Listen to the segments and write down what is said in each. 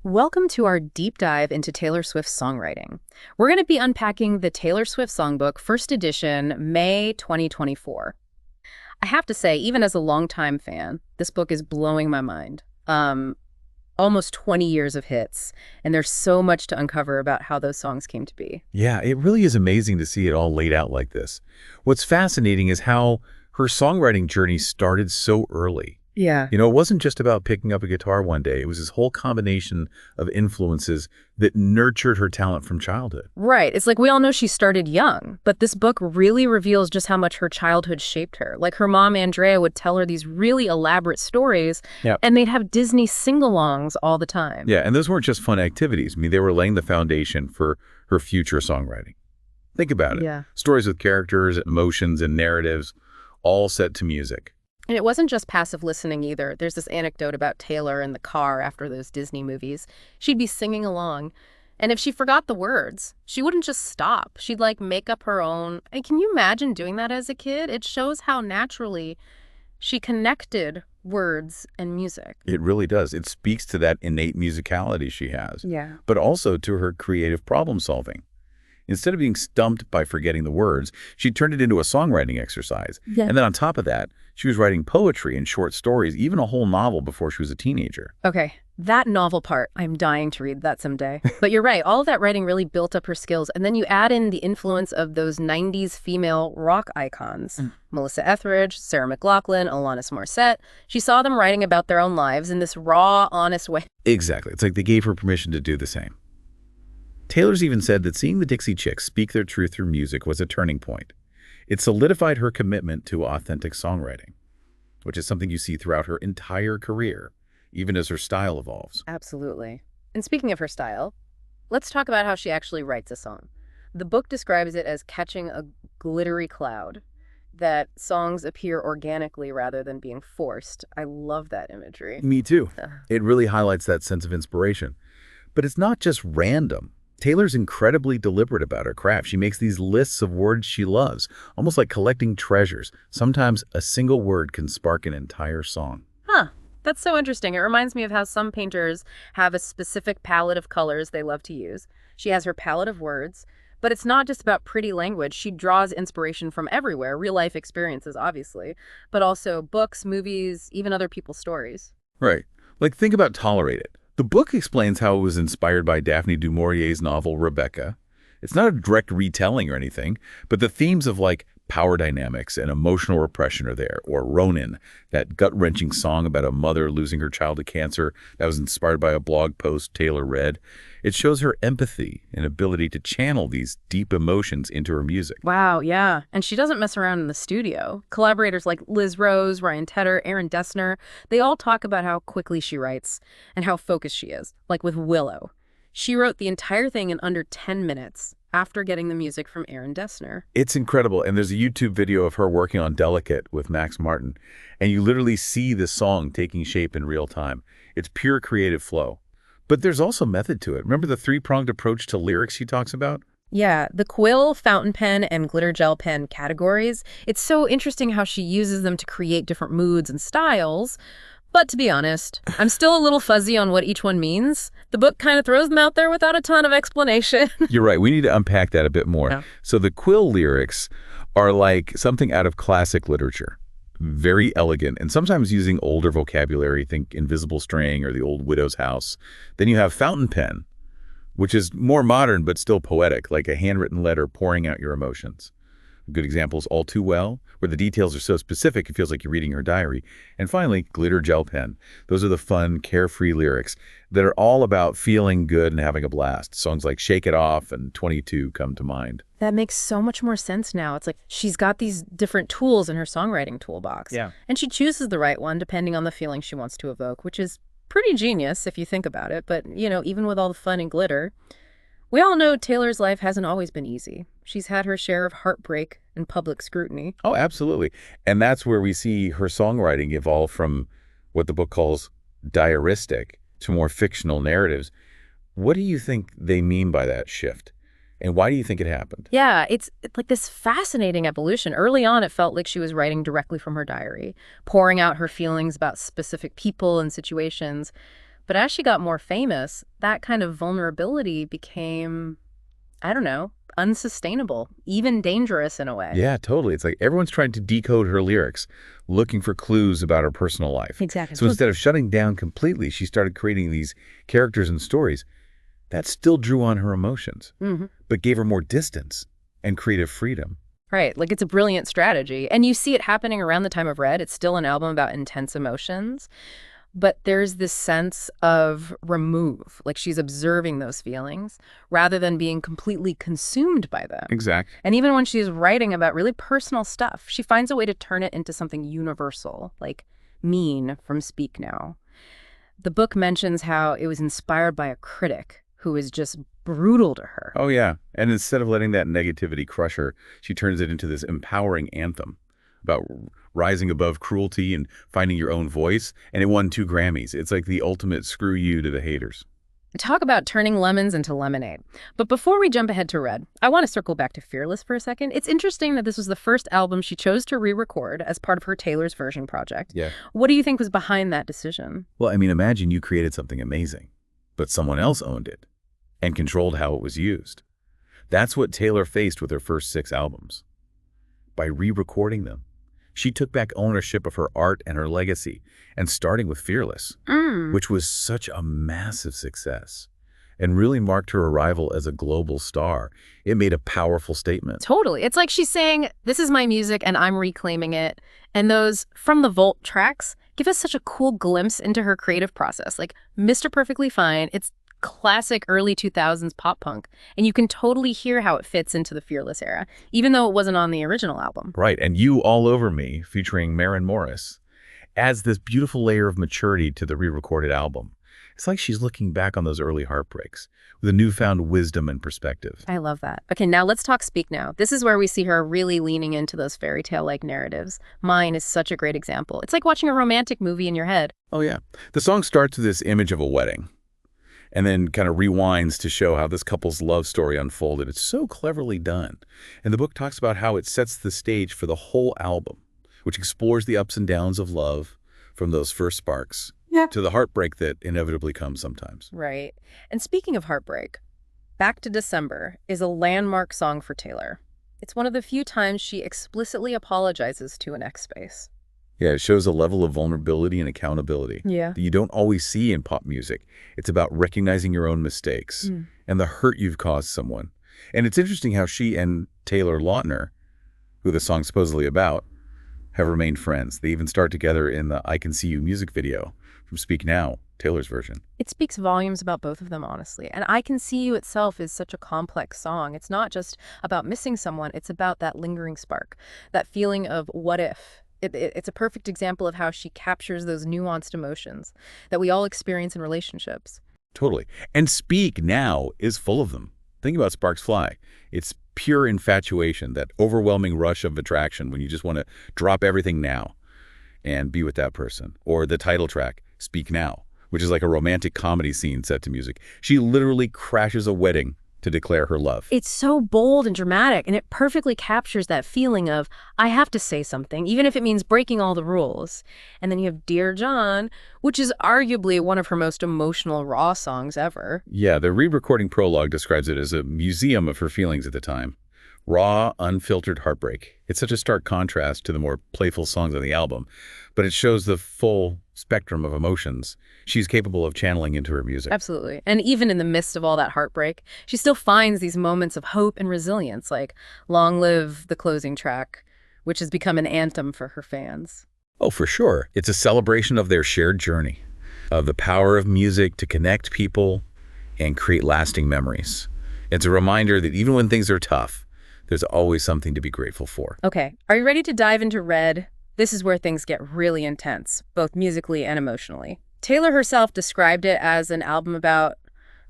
Welcome to our deep dive into Taylor Swift's songwriting. We're going to be unpacking the Taylor Swift Songbook, first edition, May 2024. I have to say, even as a longtime fan, this book is blowing my mind. Almost 20 years of hits, and there's so much to uncover about how those songs came to be. Yeah, it really is amazing to see it all laid out like this. What's fascinating is how her songwriting journey started so early. Yeah. You know, it wasn't just about picking up a guitar one day. It was this whole combination of influences that nurtured her talent from childhood. Right. It's like we all know she started young, but this book really reveals just how much her childhood shaped her. Like her mom, Andrea, would tell her these really elaborate stories, and they'd have Disney sing-alongs all the time. Yeah, and those weren't just fun activities. I mean, they were laying the foundation for her future songwriting. Think about it. Yeah. Stories with characters, emotions, and narratives, all set to music. And it wasn't just passive listening either. There's this anecdote about Taylor in the car after those Disney movies. She'd be singing along, and if she forgot the words, she wouldn't just stop. She'd like make up her own. And can you imagine doing that as a kid? It shows how naturally she connected words and music. It really does. It speaks to that innate musicality she has, Yeah. but also to her creative problem solving. Instead of being stumped by forgetting the words, she turned it into a songwriting exercise. Yeah. And then on top of that, she was writing poetry and short stories, even a whole novel before she was a teenager. Okay, that novel part, I'm dying to read that someday. But you're right, all of that writing really built up her skills. And then you add in the influence of those 90s female rock icons. Melissa Etheridge, Sarah McLachlan, Alanis Morissette. She saw them writing about their own lives in this raw, honest way. Exactly. It's like they gave her permission to do the same. Taylor's even said that seeing the Dixie Chicks speak their truth through music was a turning point. It solidified her commitment to authentic songwriting, which is something you see throughout her entire career, even as her style evolves. Absolutely. And speaking of her style, let's talk about how she actually writes a song. The book describes it as catching a glittery cloud, that songs appear organically rather than being forced. I love that imagery. Me too. It really highlights that sense of inspiration. But it's not just random. Taylor's incredibly deliberate about her craft. She makes these lists of words she loves, almost like collecting treasures. Sometimes a single word can spark an entire song. Huh. That's so interesting. It reminds me of how some painters have a specific palette of colors they love to use. She has her palette of words, but it's not just about pretty language. She draws inspiration from everywhere, real-life experiences, obviously, but also books, movies, even other people's stories. Right. Like, think about Tolerate It. The book explains how it was inspired by Daphne du Maurier's novel Rebecca. It's not a direct retelling or anything, but the themes of like power dynamics and emotional repression are there. Or Ronin, that gut-wrenching song about a mother losing her child to cancer that was inspired by a blog post Taylor read. It shows her empathy and ability to channel these deep emotions into her music. Wow, yeah. And she doesn't mess around in the studio. Collaborators like Liz Rose, Ryan Tedder, Aaron Dessner, they all talk about how quickly she writes and how focused she is. Like with Willow. She wrote the entire thing in under 10 minutes after getting the music from Aaron Dessner. It's incredible. And there's a YouTube video of her working on Delicate with Max Martin. And you literally see the song taking shape in real time. It's pure creative flow. But there's also method to it. Remember the three-pronged approach to lyrics she talks about? Yeah, the quill, fountain pen, and glitter gel pen categories. It's so interesting how she uses them to create different moods and styles. But to be honest, I'm still a little fuzzy on what each one means. The book kind of throws them out there without a ton of explanation. You're right. We need to unpack that a bit more. Yeah. So the quill lyrics are like something out of classic literature. Very elegant, and sometimes using older vocabulary, think Invisible String or The Old Widow's House. Then you have fountain pen, which is more modern but still poetic, like a handwritten letter pouring out your emotions. A good example is All Too Well, where the details are so specific it feels like you're reading her diary. And finally, glitter gel pen. Those are the fun, carefree lyrics that are all about feeling good and having a blast. Songs like Shake It Off and 22 come to mind. That makes so much more sense now. It's like she's got these different tools in her songwriting toolbox. Yeah. And she chooses the right one depending on the feeling she wants to evoke, which is pretty genius if you think about it. But, you know, even with all the fun and glitter, we all know Taylor's life hasn't always been easy. She's had her share of heartbreak and public scrutiny. Oh, absolutely. And that's where we see her songwriting evolve from what the book calls diaristic to more fictional narratives. What do you think they mean by that shift? And why do you think it happened? Yeah, it's like this fascinating evolution. Early on, it felt like she was writing directly from her diary, pouring out her feelings about specific people and situations. But as she got more famous, that kind of vulnerability became, I don't know, unsustainable, even dangerous in a way. Yeah, totally. It's like everyone's trying to decode her lyrics, looking for clues about her personal life. Exactly. So instead of shutting down completely, she started creating these characters and stories that still drew on her emotions, but gave her more distance and creative freedom. Right. Like, it's a brilliant strategy. And you see it happening around the time of Red. It's still an album about intense emotions. But there's this sense of remove, like she's observing those feelings rather than being completely consumed by them. Exactly. And even when she's writing about really personal stuff, she finds a way to turn it into something universal, like Mean from Speak Now. The book mentions how it was inspired by a critic who was just brutal to her. Oh, yeah. And instead of letting that negativity crush her, she turns it into this empowering anthem about rising above cruelty and finding your own voice. And it won 2 Grammys. It's like the ultimate screw you to the haters. Talk about turning lemons into lemonade. But before we jump ahead to Red, I want to circle back to Fearless for a second. It's interesting that this was the first album she chose to re-record as part of her Taylor's Version project. Yeah. What do you think was behind that decision? Well, I mean, imagine you created something amazing, but someone else owned it and controlled how it was used. That's what Taylor faced with her first 6 albums. By re-recording them, she took back ownership of her art and her legacy, and starting with Fearless, which was such a massive success and really marked her arrival as a global star. It made a powerful statement. Totally. It's like she's saying, this is my music and I'm reclaiming it. And those From the Vault tracks give us such a cool glimpse into her creative process. Like Mr. Perfectly Fine, it's classic early 2000s pop punk, and you can totally hear how it fits into the Fearless era, even though it wasn't on the original album. Right, and You All Over Me, featuring Maren Morris, adds this beautiful layer of maturity to the re-recorded album. It's like she's looking back on those early heartbreaks with a newfound wisdom and perspective. I love that. Okay, now let's talk Speak Now. This is where we see her really leaning into those fairy tale-like narratives. Mine is such a great example. It's like watching a romantic movie in your head. Oh, yeah. The song starts with this image of a wedding, and then kind of rewinds to show how this couple's love story unfolded. It's so cleverly done. And the book talks about how it sets the stage for the whole album, which explores the ups and downs of love from those first sparks to the heartbreak that inevitably comes sometimes. Right. And speaking of heartbreak, Back to December is a landmark song for Taylor. It's one of the few times she explicitly apologizes to an ex-space. Yeah, it shows a level of vulnerability and accountability that you don't always see in pop music. It's about recognizing your own mistakes and the hurt you've caused someone. And it's interesting how she and Taylor Lautner, who the song's supposedly about, have remained friends. They even start together in the I Can See You music video from Speak Now, Taylor's version. It speaks volumes about both of them, honestly. And I Can See You itself is such a complex song. It's not just about missing someone. It's about that lingering spark, that feeling of what if. It's a perfect example of how she captures those nuanced emotions that we all experience in relationships. Totally. And Speak Now is full of them. Think about Sparks Fly. It's pure infatuation, that overwhelming rush of attraction when you just want to drop everything now and be with that person. Or the title track, Speak Now, which is like a romantic comedy scene set to music. She literally crashes a wedding to declare her love. It's so bold and dramatic, and it perfectly captures that feeling of, I have to say something, even if it means breaking all the rules. And then you have Dear John, which is arguably one of her most emotional raw songs ever. Yeah, the re-recording prologue describes it as a museum of her feelings at the time. Raw, unfiltered heartbreak. It's such a stark contrast to the more playful songs on the album, but it shows the full spectrum of emotions she's capable of channeling into her music. Absolutely. And even in the midst of all that heartbreak, she still finds these moments of hope and resilience, like Long Live the closing track, which has become an anthem for her fans. Oh, for sure. It's a celebration of their shared journey, of the power of music to connect people and create lasting memories. It's a reminder that even when things are tough, there's always something to be grateful for. Okay, are you ready to dive into Red? This is where things get really intense, both musically and emotionally. Taylor herself described it as an album about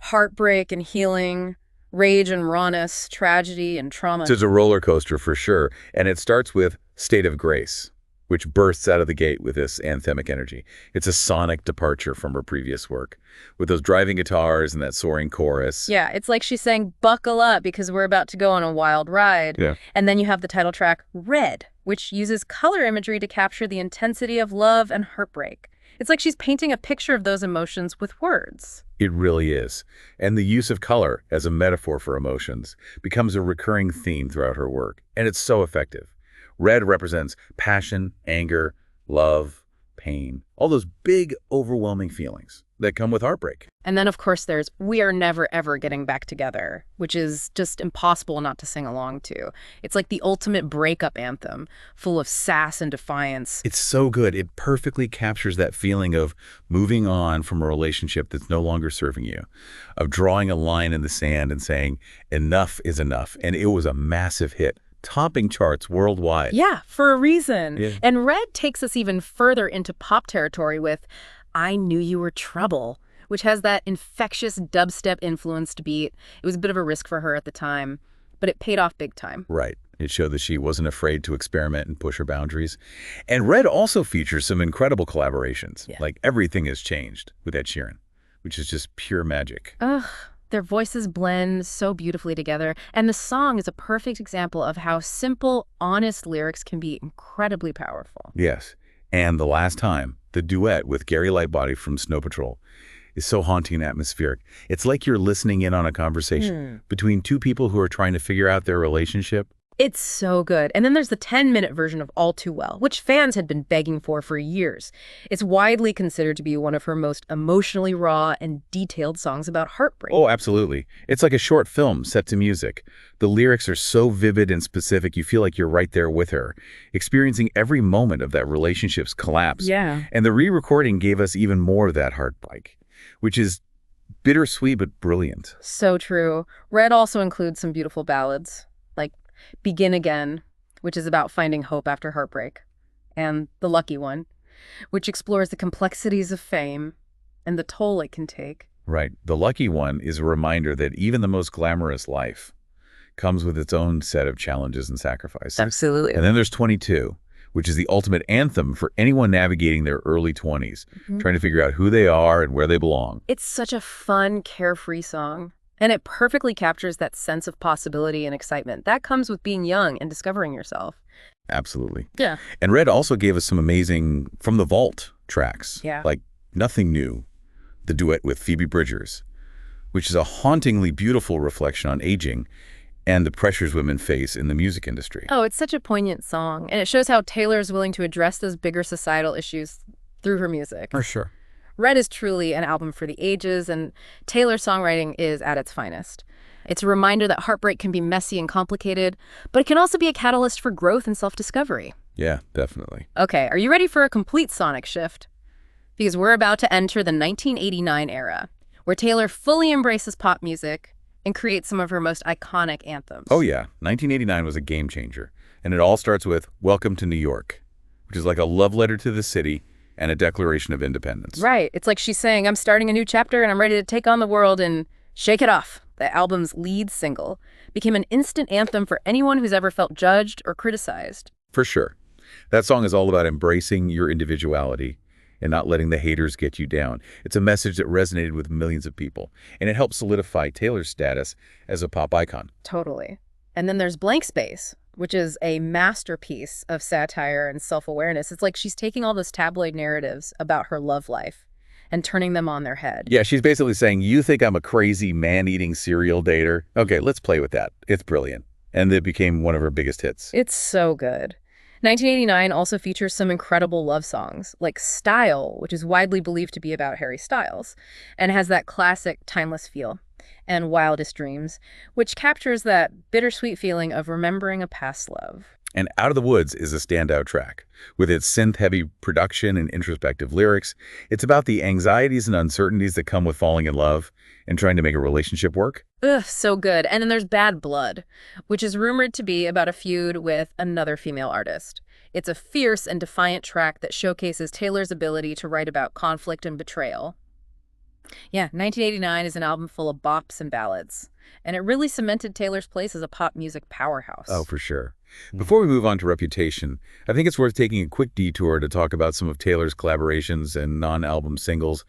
heartbreak and healing, rage and rawness, tragedy and trauma. It's a roller coaster for sure, and it starts with State of Grace, which bursts out of the gate with this anthemic energy. It's a sonic departure from her previous work, with those driving guitars and that soaring chorus. Yeah, it's like she's saying, buckle up because we're about to go on a wild ride. Yeah. And then you have the title track, Red, which uses color imagery to capture the intensity of love and heartbreak. It's like she's painting a picture of those emotions with words. It really is. And the use of color as a metaphor for emotions becomes a recurring theme throughout her work, and it's so effective. Red represents passion, anger, love, pain, all those big, overwhelming feelings that come with heartbreak. And then, of course, there's We Are Never Ever Getting Back Together, which is just impossible not to sing along to. It's like the ultimate breakup anthem, full of sass and defiance. It's so good. It perfectly captures that feeling of moving on from a relationship that's no longer serving you, of drawing a line in the sand and saying, enough is enough. And it was a massive hit, topping charts worldwide. Yeah, for a reason. Yeah. And Red takes us even further into pop territory with I Knew You Were Trouble, which has that infectious dubstep-influenced beat. It was a bit of a risk for her at the time, but it paid off big time. Right. It showed that she wasn't afraid to experiment and push her boundaries. And Red also features some incredible collaborations. Yeah. Like Everything Has Changed with Ed Sheeran, which is just pure magic. Ugh, their voices blend so beautifully together, and the song is a perfect example of how simple, honest lyrics can be incredibly powerful. Yes. And The Last Time, the duet with Gary Lightbody from Snow Patrol, is so haunting and atmospheric. It's like you're listening in on a conversation between two people who are trying to figure out their relationship. It's so good. And then there's the 10-minute version of All Too Well, which fans had been begging for years. It's widely considered to be one of her most emotionally raw and detailed songs about heartbreak. Oh, absolutely. It's like a short film set to music. The lyrics are so vivid and specific, you feel like you're right there with her, experiencing every moment of that relationship's collapse. Yeah. And the re-recording gave us even more of that heartbreak, which is bittersweet but brilliant. So true. Red also includes some beautiful ballads, like Begin Again, which is about finding hope after heartbreak, and The Lucky One, which explores the complexities of fame and the toll it can take. Right. The Lucky One is a reminder that even the most glamorous life comes with its own set of challenges and sacrifices. Absolutely. And then there's 22, which is the ultimate anthem for anyone navigating their early 20s, trying to figure out who they are and where they belong. It's such a fun, carefree song. And it perfectly captures that sense of possibility and excitement that comes with being young and discovering yourself. Absolutely. Yeah. And Red also gave us some amazing From the Vault tracks. Yeah. Like Nothing New, the duet with Phoebe Bridgers, which is a hauntingly beautiful reflection on aging and the pressures women face in the music industry. Oh, it's such a poignant song. And it shows how Taylor is willing to address those bigger societal issues through her music. For sure. Red is truly an album for the ages, and Taylor's songwriting is at its finest. It's a reminder that heartbreak can be messy and complicated, but it can also be a catalyst for growth and self-discovery. Yeah, definitely. Okay, are you ready for a complete sonic shift? Because we're about to enter the 1989 era, where Taylor fully embraces pop music and creates some of her most iconic anthems. Oh yeah, 1989 was a game changer. And it all starts with Welcome to New York, which is like a love letter to the city and a declaration of independence. Right. It's like she's saying, I'm starting a new chapter and I'm ready to take on the world and shake it off. The album's lead single became an instant anthem for anyone who's ever felt judged or criticized. For sure. That song is all about embracing your individuality and not letting the haters get you down. It's a message that resonated with millions of people, and it helped solidify Taylor's status as a pop icon. Totally. And then there's Blank Space, which is a masterpiece of satire and self-awareness. It's like she's taking all those tabloid narratives about her love life and turning them on their head. Yeah, she's basically saying, you think I'm a crazy man-eating serial dater? Okay, let's play with that. It's brilliant. And it became one of her biggest hits. It's so good. 1989 also features some incredible love songs, like Style, which is widely believed to be about Harry Styles, and has that classic timeless feel, and Wildest Dreams, which captures that bittersweet feeling of remembering a past love. And Out of the Woods is a standout track. With its synth-heavy production and introspective lyrics, it's about the anxieties and uncertainties that come with falling in love and trying to make a relationship work. Ugh, so good. And then there's Bad Blood, which is rumored to be about a feud with another female artist. It's a fierce and defiant track that showcases Taylor's ability to write about conflict and betrayal. Yeah, 1989 is an album full of bops and ballads, and it really cemented Taylor's place as a pop music powerhouse. Oh, for sure. Before we move on to Reputation, I think it's worth taking a quick detour to talk about some of Taylor's collaborations and non-album singles.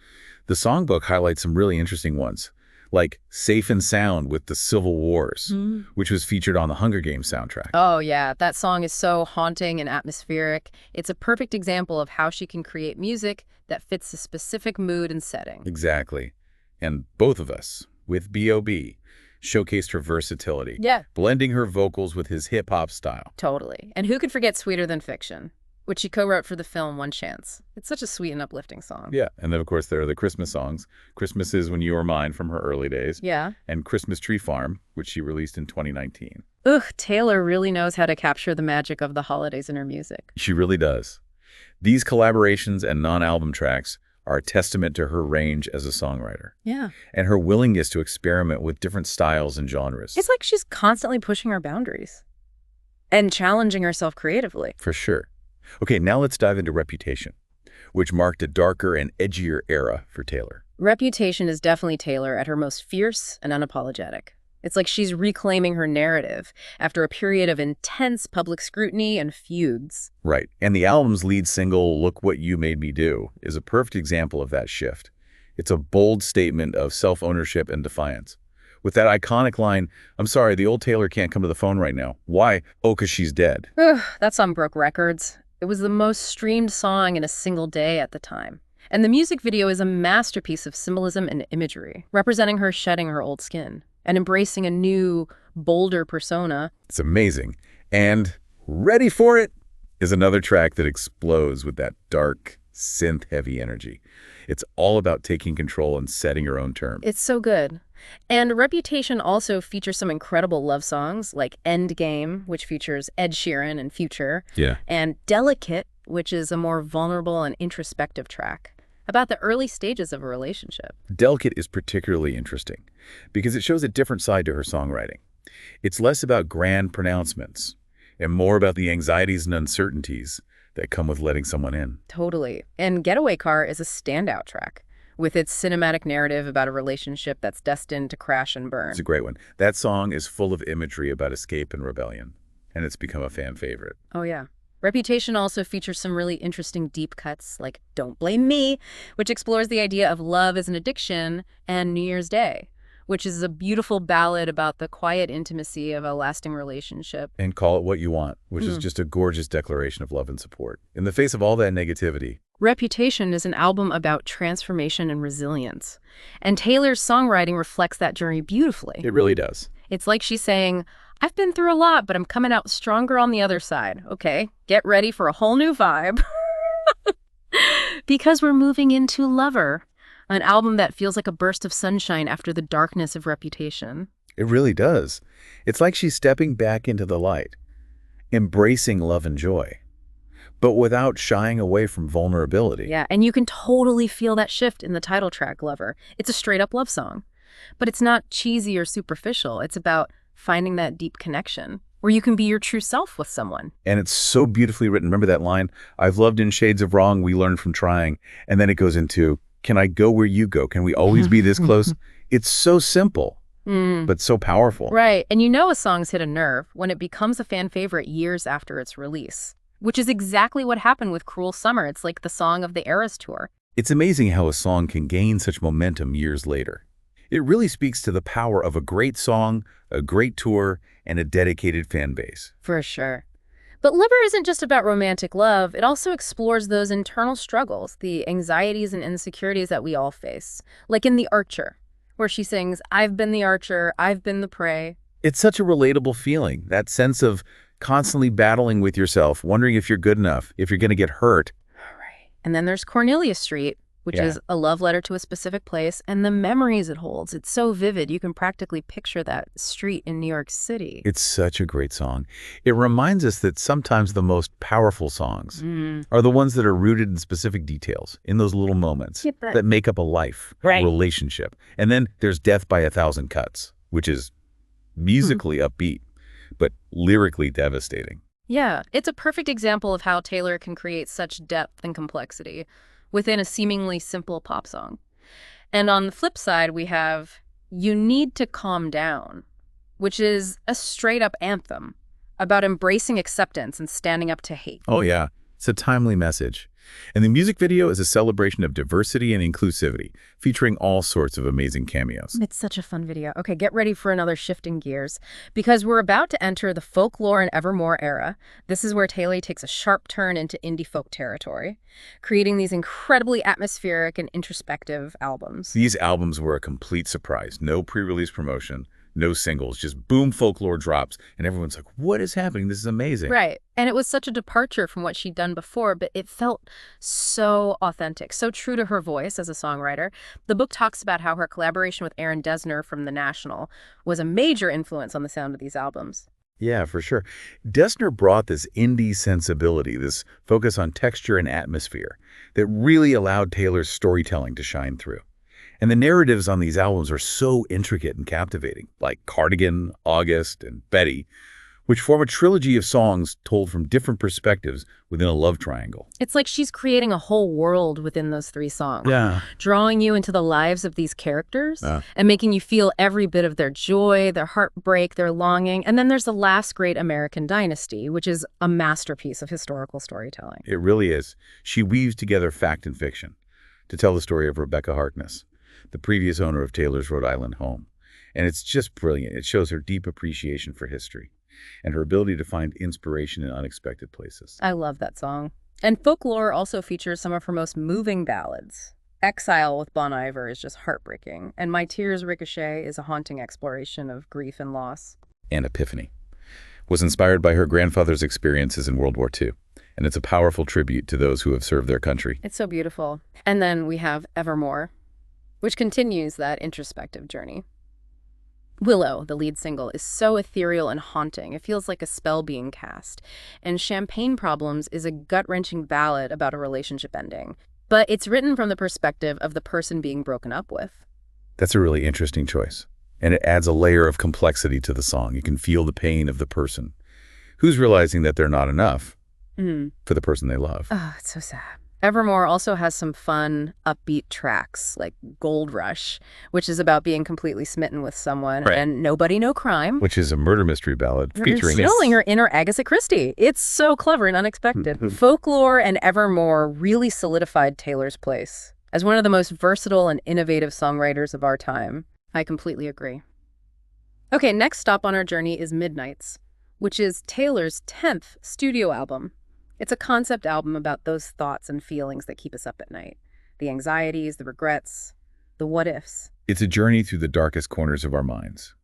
The Songbook highlights some really interesting ones, like Safe and Sound with the Civil Wars, which was featured on the Hunger Games soundtrack. Oh, yeah. That song is so haunting and atmospheric. It's a perfect example of how she can create music that fits a specific mood and setting. Exactly. And both of us, with B.O.B., showcased her versatility, Yeah. blending her vocals with his hip-hop style. Totally. And who could forget Sweeter Than Fiction, which she co-wrote for the film One Chance. It's such a sweet and uplifting song. Yeah, and then, of course, there are the Christmas songs. Christmas Is When You Are Mine from her early days. Yeah. And Christmas Tree Farm, which she released in 2019. Ugh, Taylor really knows how to capture the magic of the holidays in her music. She really does. These collaborations and non-album tracks are a testament to her range as a songwriter. Yeah. And her willingness to experiment with different styles and genres. It's like she's constantly pushing her boundaries and challenging herself creatively. For sure. Okay, now let's dive into Reputation, which marked a darker and edgier era for Taylor. Reputation is definitely Taylor at her most fierce and unapologetic. It's like she's reclaiming her narrative after a period of intense public scrutiny and feuds. Right, and the album's lead single, Look What You Made Me Do, is a perfect example of that shift. It's a bold statement of self-ownership and defiance. With that iconic line, I'm sorry, the old Taylor can't come to the phone right now. Why? Oh, 'cause she's dead. Ugh, that song broke records. It was the most streamed song in a single day at the time. And the music video is a masterpiece of symbolism and imagery, representing her shedding her old skin and embracing a new, bolder persona. It's amazing. And Ready for It is another track that explodes with that dark, synth-heavy energy. It's all about taking control and setting your own terms. It's so good. And Reputation also features some incredible love songs like Endgame, which features Ed Sheeran and Future, Yeah. and Delicate, which is a more vulnerable and introspective track about the early stages of a relationship. Delicate is particularly interesting because it shows a different side to her songwriting. It's less about grand pronouncements and more about the anxieties and uncertainties that come with letting someone in. Totally. And Getaway Car is a standout track with its cinematic narrative about a relationship that's destined to crash and burn. It's a great one. That song is full of imagery about escape and rebellion, and it's become a fan favorite. Oh, yeah. Reputation also features some really interesting deep cuts like Don't Blame Me, which explores the idea of love as an addiction, and New Year's Day, which is a beautiful ballad about the quiet intimacy of a lasting relationship. And Call It What You Want, which is just a gorgeous declaration of love and support. In the face of all that negativity, Reputation is an album about transformation and resilience. And Taylor's songwriting reflects that journey beautifully. it really does. It's like she's saying, I've been through a lot, but I'm coming out stronger on the other side. Okay, get ready for a whole new vibe. Because we're moving into Lover, an album that feels like a burst of sunshine after the darkness of Reputation. It really does. It's like she's stepping back into the light, embracing love and joy, but without shying away from vulnerability. Yeah, and you can totally feel that shift in the title track, Lover. It's a straight-up love song. But it's not cheesy or superficial. It's about finding that deep connection where you can be your true self with someone. And it's so beautifully written. Remember that line, I've loved in shades of wrong, we learn from trying. And then it goes into, can I go where you go? Can we always be this close? It's so simple, but so powerful. Right, and you know a song's hit a nerve when it becomes a fan favorite years after its release, which is exactly what happened with Cruel Summer. It's like the song of the Eras Tour. It's amazing how a song can gain such momentum years later. It really speaks to the power of a great song, a great tour, and a dedicated fan base. For sure. But Lover isn't just about romantic love. It also explores those internal struggles, the anxieties and insecurities that we all face. Like in The Archer, where she sings, I've been the archer, I've been the prey. It's such a relatable feeling, that sense of constantly battling with yourself, wondering if you're good enough, if you're going to get hurt. Right. And then there's Cornelia Street, which is a love letter to a specific place, and the memories it holds. It's so vivid, you can practically picture that street in New York City. It's such a great song. It reminds us that sometimes the most powerful songs are the ones that are rooted in specific details, in those little moments that make up a life, a relationship. And then there's Death by a Thousand Cuts, which is musically upbeat, but lyrically devastating. Yeah, it's a perfect example of how Taylor can create such depth and complexity within a seemingly simple pop song. And on the flip side, we have You Need to Calm Down, which is a straight-up anthem about embracing acceptance and standing up to hate. Oh, yeah. It's a timely message. And the music video is a celebration of diversity and inclusivity, featuring all sorts of amazing cameos. It's such a fun video. Okay, get ready for another shifting gears, because we're about to enter the folklore and Evermore era. This is where Taylor takes a sharp turn into indie folk territory, creating these incredibly atmospheric and introspective albums. These albums were a complete surprise. No pre-release promotion, no singles, just boom folklore drops, and everyone's like, what is happening? This is amazing. Right. And it was such a departure from what she'd done before, but it felt so authentic, so true to her voice as a songwriter. The book talks about how her collaboration with Aaron Dessner from The National was a major influence on the sound of these albums. Yeah, for sure. Dessner brought this indie sensibility, this focus on texture and atmosphere that really allowed Taylor's storytelling to shine through. And the narratives on these albums are so intricate and captivating, like Cardigan, August, and Betty, which form a trilogy of songs told from different perspectives within a love triangle. It's like she's creating a whole world within those 3 songs. Yeah. Drawing you into the lives of these characters and making you feel every bit of their joy, their heartbreak, their longing. And then there's The Last Great American Dynasty, which is a masterpiece of historical storytelling. It really is. She weaves together fact and fiction to tell the story of Rebecca Harkness, the previous owner of Taylor's Rhode Island home. And it's just brilliant. It shows her deep appreciation for history and her ability to find inspiration in unexpected places. I love that song. And Folklore also features some of her most moving ballads. Exile with Bon Iver is just heartbreaking, and My Tears Ricochet is a haunting exploration of grief and loss. And Epiphany was inspired by her grandfather's experiences in World War II, and it's a powerful tribute to those who have served their country. It's so beautiful. And then we have Evermore, which continues that introspective journey. Willow, the lead single, is so ethereal and haunting. It feels like a spell being cast. And Champagne Problems is a gut-wrenching ballad about a relationship ending. But it's written from the perspective of the person being broken up with. That's a really interesting choice. And it adds a layer of complexity to the song. You can feel the pain of the person who's realizing that they're not enough for the person they love. Oh, it's so sad. Evermore also has some fun, upbeat tracks, like Gold Rush, which is about being completely smitten with someone, and Nobody, No Crime, which is a murder mystery ballad featuring her inner Agatha Christie. It's so clever and unexpected. Folklore and Evermore really solidified Taylor's place as one of the most versatile and innovative songwriters of our time. I completely agree. Okay, next stop on our journey is Midnights, which is Taylor's 10th studio album. It's a concept album about those thoughts and feelings that keep us up at night. The anxieties, the regrets, the what-ifs. It's a journey through the darkest corners of our minds.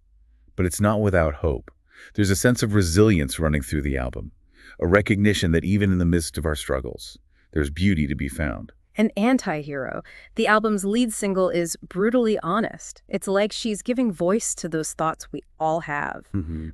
But it's not without hope. There's a sense of resilience running through the album, a recognition that even in the midst of our struggles, there's beauty to be found. An anti-hero. The album's lead single is brutally honest. It's like she's giving voice to those thoughts we all have,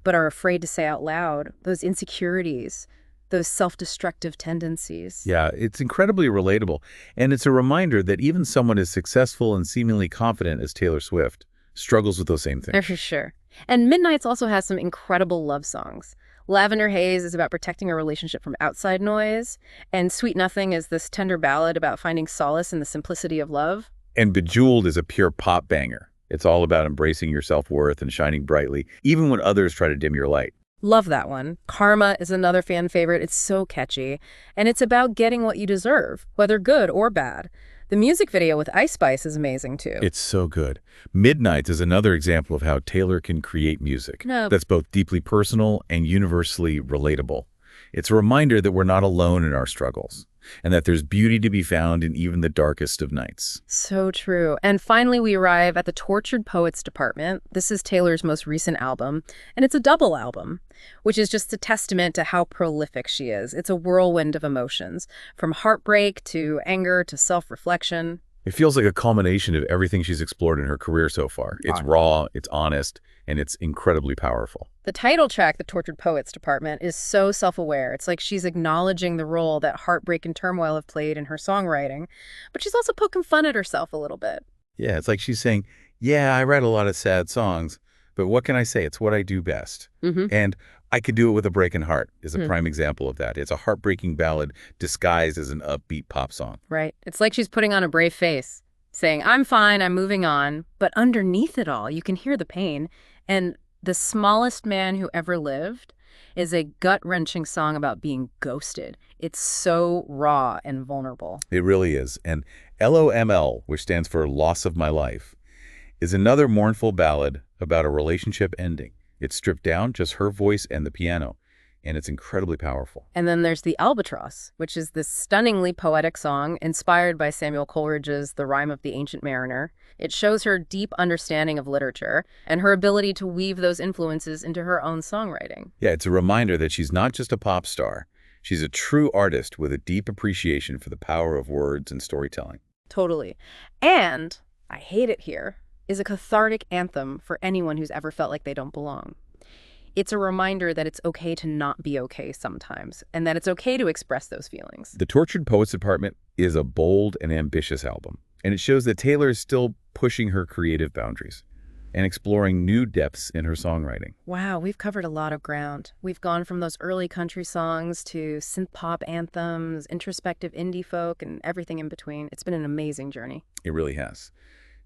but are afraid to say out loud, those insecurities, those self-destructive tendencies. Yeah, it's incredibly relatable. And it's a reminder that even someone as successful and seemingly confident as Taylor Swift struggles with those same things. For sure. And Midnights also has some incredible love songs. Lavender Haze is about protecting a relationship from outside noise, and Sweet Nothing is this tender ballad about finding solace in the simplicity of love. And Bejeweled is a pure pop banger. It's all about embracing your self-worth and shining brightly, even when others try to dim your light. Love that one. Karma is another fan favorite. It's so catchy. And it's about getting what you deserve, whether good or bad. The music video with Ice Spice is amazing, too. It's so good. Midnights is another example of how Taylor can create music that's both deeply personal and universally relatable. It's a reminder that we're not alone in our struggles, and that there's beauty to be found in even the darkest of nights. So true. And finally, we arrive at the Tortured Poets department. This is Taylor's most recent album, and it's a double album, which is just a testament to how prolific she is. It's a whirlwind of emotions, from heartbreak to anger to self-reflection. It feels like a culmination of everything she's explored in her career so far. It's raw, it's honest, and it's incredibly powerful. The title track, The Tortured Poets Department, is so self-aware. It's like she's acknowledging the role that heartbreak and turmoil have played in her songwriting, but she's also poking fun at herself a little bit. Yeah, it's like she's saying, yeah, I write a lot of sad songs, but what can I say? It's what I do best. And I Could Do It With a Breaking Heart is a prime example of that. It's a heartbreaking ballad disguised as an upbeat pop song. Right. It's like she's putting on a brave face, saying, I'm fine, I'm moving on. But underneath it all, you can hear the pain. And the smallest man who ever lived is a gut-wrenching song about being ghosted. It's so raw and vulnerable. It really is. And LOML, which stands for Loss of My Life, is another mournful ballad about a relationship ending. It's stripped down, just her voice and the piano, and it's incredibly powerful. And then there's The Albatross, which is this stunningly poetic song inspired by Samuel Coleridge's The Rime of the Ancient Mariner. It shows her deep understanding of literature and her ability to weave those influences into her own songwriting. Yeah, it's a reminder that she's not just a pop star. She's a true artist with a deep appreciation for the power of words and storytelling. Totally. And, I hate it here, is a cathartic anthem for anyone who's ever felt like they don't belong. It's a reminder that it's okay to not be okay sometimes, and that it's okay to express those feelings. The Tortured Poets Department is a bold and ambitious album, and it shows that Taylor is still pushing her creative boundaries and exploring new depths in her songwriting. Wow, we've covered a lot of ground. We've gone from those early country songs to synth-pop anthems, introspective indie folk, and everything in between. It's been an amazing journey. It really has.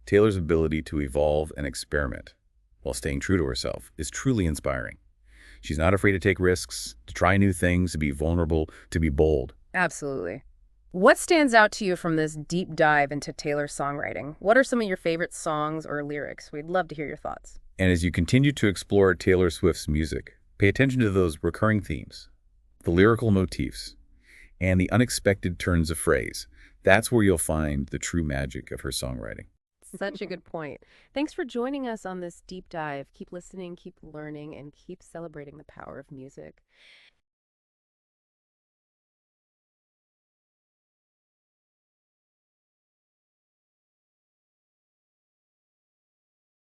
Taylor's ability to evolve and experiment while staying true to herself is truly inspiring. She's not afraid to take risks, to try new things, to be vulnerable, to be bold. Absolutely. What stands out to you from this deep dive into Taylor's songwriting? What are some of your favorite songs or lyrics? We'd love to hear your thoughts. And as you continue to explore Taylor Swift's music, pay attention to those recurring themes, the lyrical motifs, and the unexpected turns of phrase. That's where you'll find the true magic of her songwriting. Such a good point. Thanks for joining us on this deep dive. Keep listening, keep learning, and keep celebrating the power of music.